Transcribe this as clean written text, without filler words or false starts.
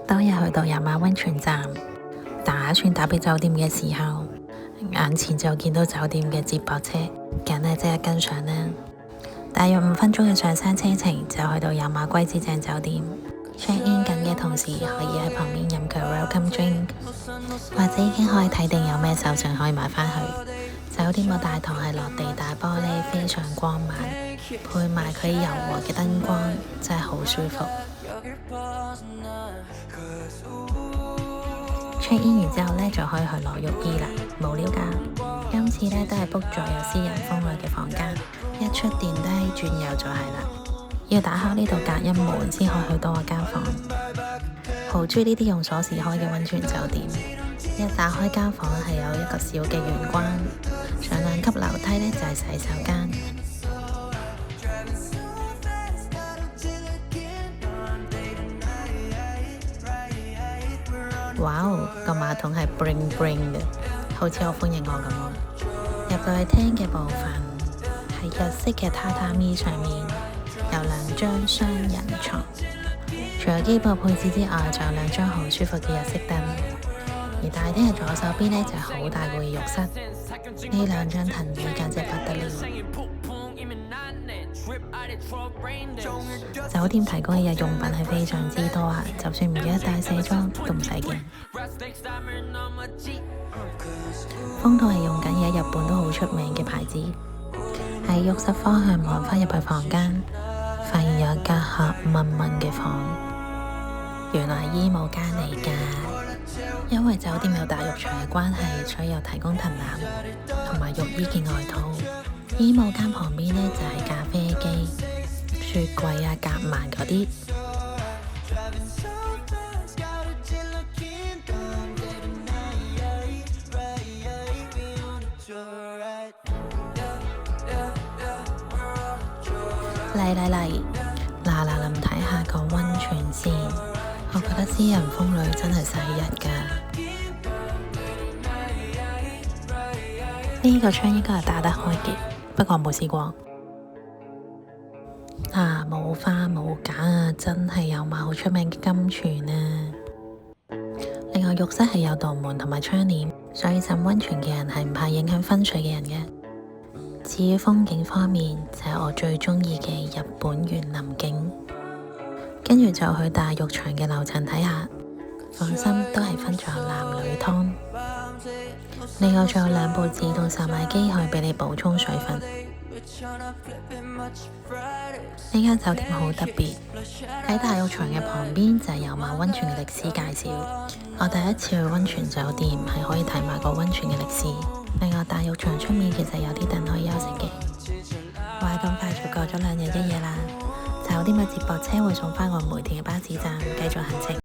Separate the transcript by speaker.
Speaker 1: 當日去到有馬溫泉站，打算打俾酒店嘅時候，眼前就見到酒店嘅接駁車，梗係即刻跟上啦。大約5分鐘嘅上山車程就去到有馬龜之井酒店。check in 緊嘅同時，可以喺旁邊飲佢 welcome drink， 或者已經可以睇定有咩手信可以買返去。酒店個大堂係落地大玻璃，非常光猛，配埋佢柔和嘅燈光，真係好舒服。check in 完之後呢，就可以去攞浴衣啦，冇料㗎。今次呢，都係 book 咗有私人風呂嘅房間，一出電梯轉右就係啦。要打開呢度隔音門先可以去到我間房。好中意呢啲用鎖匙開嘅溫泉酒店。一打開間房係有一個小嘅玄關，上2級樓梯呢，就係洗手間。哇哦，個馬桶係 bling bling 嘅，好似好歡迎我咁。入到去廳嘅部分係日式嘅榻榻米，上面有2張雙人床，除咗基本配置之外，仲有2張好舒服嘅日式凳。而大廳嘅左手邊呢，就係好大個嘅浴室，呢2張藤椅簡直不得了。酒店提供嘅日用品係非常之多啊，就算唔記得帶卸妝都唔使驚。風筒係用緊而家日本都好出名嘅牌子。喺浴室方向望返入去房間，發現有一間黑蚊蚊嘅房，原來係衣帽間嚟㗎。因為酒店有大浴場嘅關係，所以有提供藤籃同埋浴衣嘅外套。衣帽間旁邊呢，就係咖啡機、雪櫃啊、夾萬嗰啲。嚟，嗱臨睇下個溫泉先。我覺得私人風呂真係使日㗎。呢個窗應該係打得開嘅，不過我冇試過。冇花冇假啊，真係有馬好出名嘅金泉啊！另外浴室係有道門同埋窗簾，所以浸溫泉嘅人係唔怕影響分水嘅人嘅。至於風景方面，就係我最中意嘅日本園林景。跟住就去大浴場嘅樓層睇下，放心都係分咗男女湯。另外仲有2部自動售賣機可以俾你補充水分。呢間酒店好特別，喺大浴場嘅旁邊就係有馬溫泉嘅歷史介紹。我第一次去溫泉酒店係可以睇埋個溫泉嘅歷史。另外大浴場出面其實有啲凳可以休息嘅。話咁快就過咗2日1夜啦。酒店嘅接駁車會送返我梅田嘅巴士站，繼續行程。